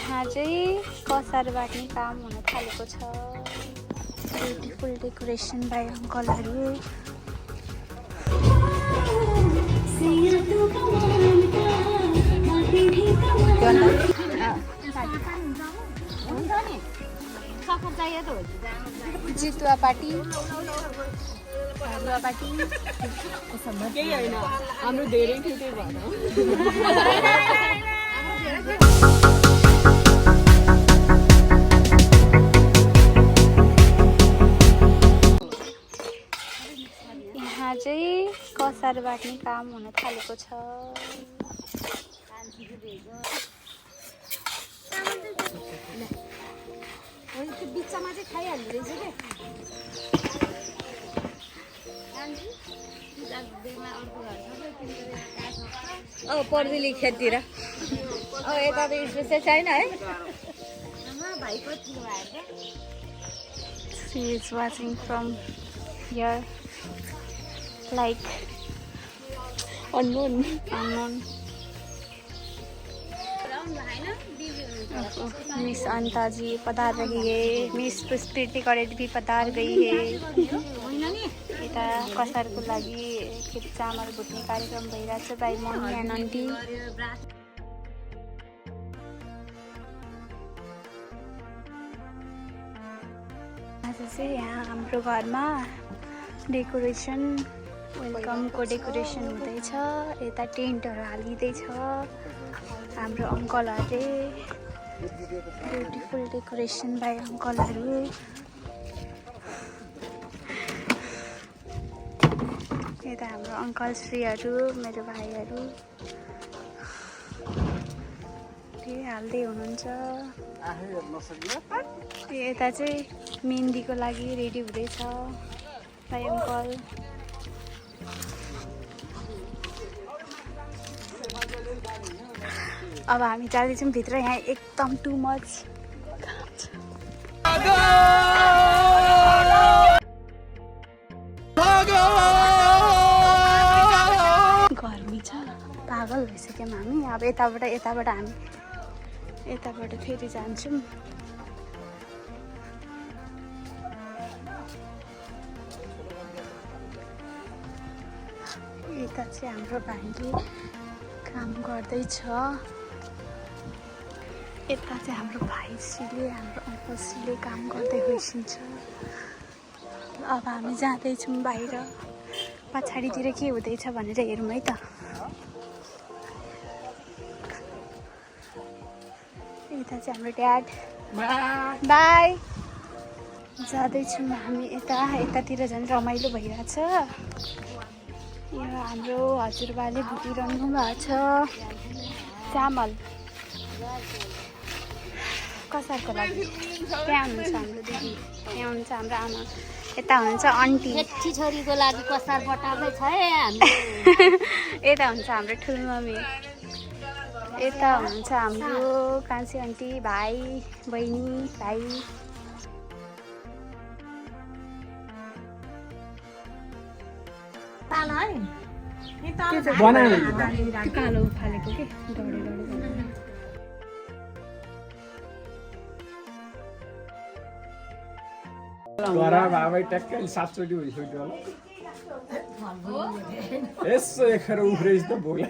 यहाँ चाहिँ कसार बाट्ने काम हुन थालेको छ। ब्युटिफुल डेकोरेसन बाई अङ्कलहरू। जितुवा पार्टी केही होइन हाम्रो धेरै थियो त्यही भएर यहाँ चाहिँ कसार बाट्ने काम हुन थालेको छ। बिचमा चाहिँ खाइहाल्नु रहेछ क्या पर्दिली खेततिर यता त स्पेसियल छैन है भाइको She is watching from here like unknown. Miss Antaji पधार रही है, मिस पुष्पीति करेट भी पधार गई है। यता कसारको लागि खेत चामल भुट्ने कार्यक्रम भइरहेछ बाई मम्मी एन्ड आन्टी। आज चाहिँ यहाँ हाम्रो घरमा डेकोरेसन वेलकमको डेकोरेसन हुँदैछ। यता टेन्टहरू हालिँदैछ हाम्रो अङ्कलहरूले। ब्युटिफुल डेकोरेसन बाई अङ्कलहरू। यता हाम्रो अङ्कल श्रीहरू, मेरो भाइहरू हाल्दै हुनुहुन्छ। यता चाहिँ मेहन्दीको लागि रेडी हुँदैछ भाइ अङ्कल। अब हामी जाँदैछौँ भित्र। यहाँ एकदम टु मच गर्मी छ, पागल भइसक्यौँ हामी। अब यताबाट हामी यताबाट फेरि जान्छौँ। यता चाहिँ हाम्रो भाइले काम गर्दैछ। यता चाहिँ हाम्रो भाइश्रीले, हाम्रो अङ्कलश्रीले काम गर्दै होइसिन्छ। अब हामी जाँदैछौँ बाहिर। पछाडितिर के हुँदैछ भनेर हेरौँ है त। यता चाहिँ हाम्रो ड्याड बाई। जाँदैछौँ हामी यतातिर झन् रमाइलो भइरहेछ। यहाँ हाम्रो हजुरबाले भुटिरहनु भएको छ चामल कसारको लागि। त्यहाँ हुनुहुन्छ हाम्रो दिदी, यहाँ हुनुहुन्छ हाम्रो आमा, यता हुनुहुन्छ आन्टी। छोरीको लागि कसार बटाल्दै छ यता हुन्छ हाम्रो ठुलमम्मी, यता हुनुहुन्छ हाम्रो कान्छी आन्टी, भाइ बहिनी, भाइ। कालो फालेको के डढे बाबै ट्याक्कै 7 चोटि भइसक्यो होला। यसो एखेर उफ्रेछ त बोला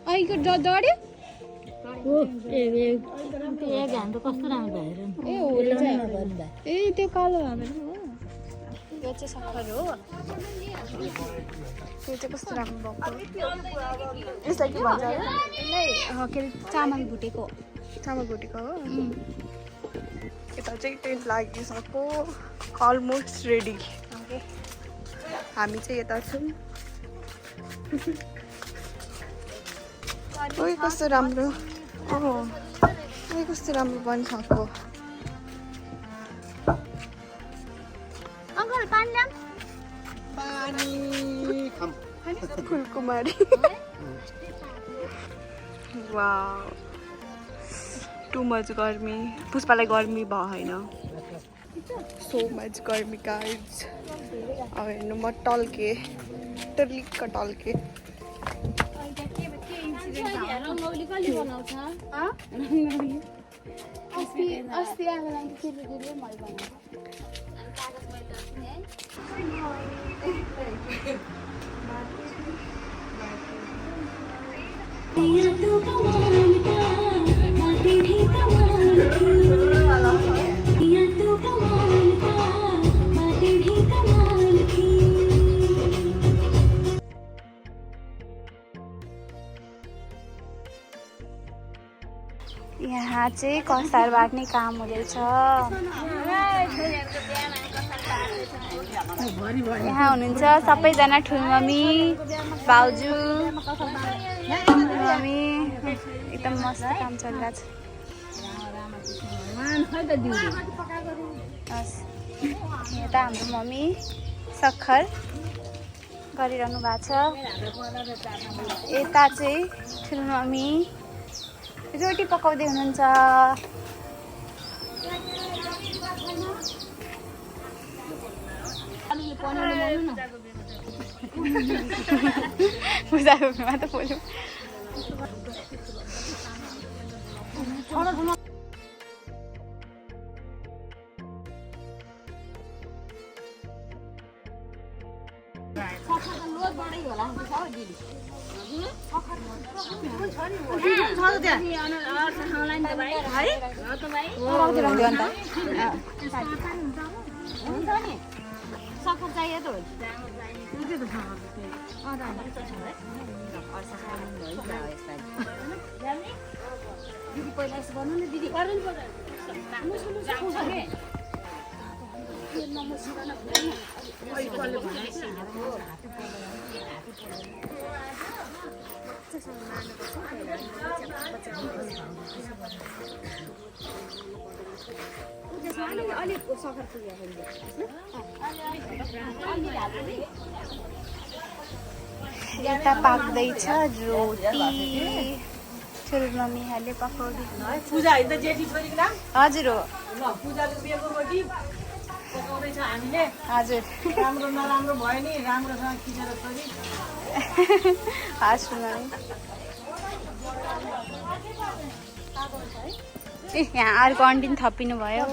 अहिलेको डढ्यो। कस्तो राम्रो ए त्यो कालो हाम्रो हो, यो चाहिँ सफर हो। यो चाहिँ कस्तो राम्रो भएको, यसलाई के भन्छ यसलाई? के अरे चामल भुटेको हो। यता चाहिँ टेन्ट लागिसक्यो, अलमोस्ट रेडी। हामी चाहिँ यता छौँ। ओइ कस्तो राम्रो, कस्तो राम्रो बनिसक्यो। अङ्कल पानी ल्याऊँ? फुलकुमारी। वाउ, टु मच गर्मी। पुष्पालाई गर्मी भयो होइन, सो मच गर्मी गाइज। अब हेर्नु म टल्के, टलिक्क टल्के। रङ्गौली कसले बनाउँछ अस्ति आमालाई चिल्ली मैले बनाएँ यहाँ चाहिँ कसार बाट्ने काम हुँदैछ। यहाँ हुनुहुन्छ सबैजना ठुलमम्मी भाउजू मम्मी एकदम मस्त काम चलिरहेछ। यता हाम्रो मम्मी सक्खर गरिरहनु भएको छ। यता चाहिँ ठुलमम्मी रोटी पकाउँदै हुनुहुन्छ। पूजाको बेलामा त बोल्यो। सक्खर चाहियो त दिदी पहिला यसो गर्नु न दिदी यता पाक्दैछ रोटी। ठुलमम्मीहरूले पकाउँदै। पूजा होइन त जेठी छोरीको नाम हजुर हो। ल पूजाको बिहेको रोटी पकाउँदैछ हामीले। हजुर राम्रो नराम्रो भयो नि राम्रोसँग खिचेर छोरी। हस् यहाँ अर्को अन्टी थपिनु भयो।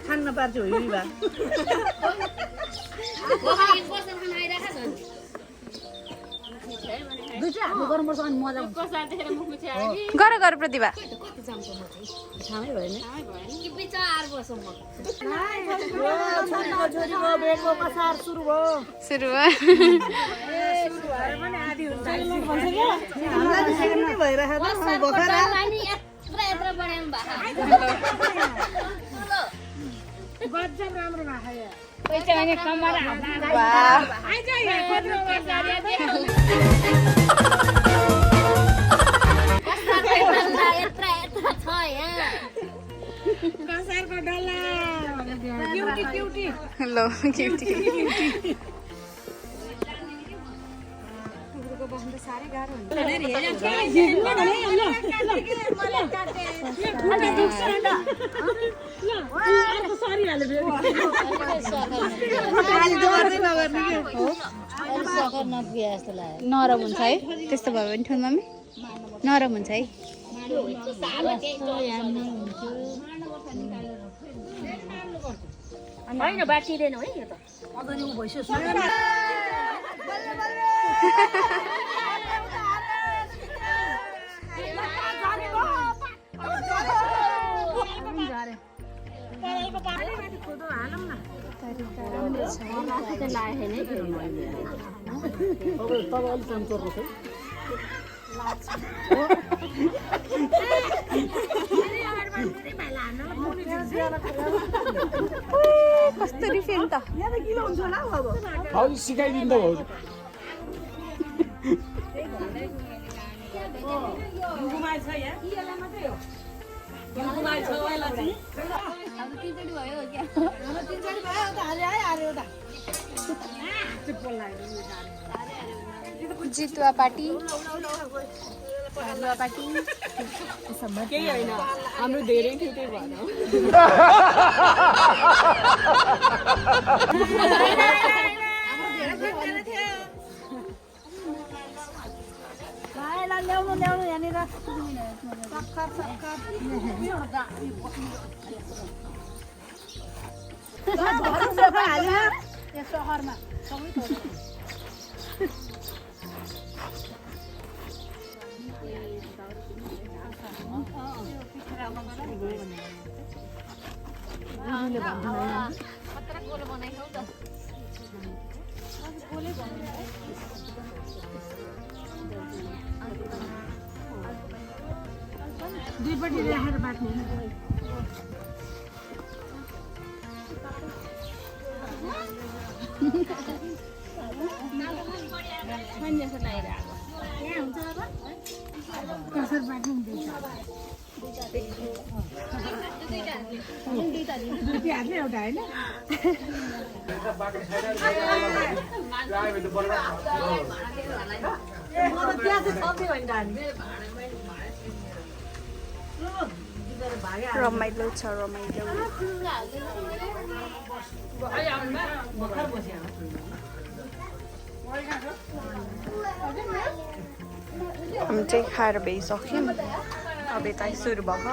खान्न पार्छ गर गर प्रतिभा सुरु लो क्युटी साह्रै गाह्रो नरम हुन्छ है त्यस्तो भयो भने ठुलमम्मी नरम हुन्छ है होइन बाटिँदैन है यो त कस्तरी फेरि त भाउजू सिकाइदिनु त भाउजू जितुवा पार्टी केही होइन हाम्रो धेरै थियो त्यही भएर ल्याउनु यहाँनिर सहरमा दुईपट्टि राखेर बाट्ने कसरी बाट्नु दुईटी हातले एउटा होइन रमाइलो छ रमाइलो हामी चाहिँ खाएर भइसक्यौँ अब यता सुरु भएको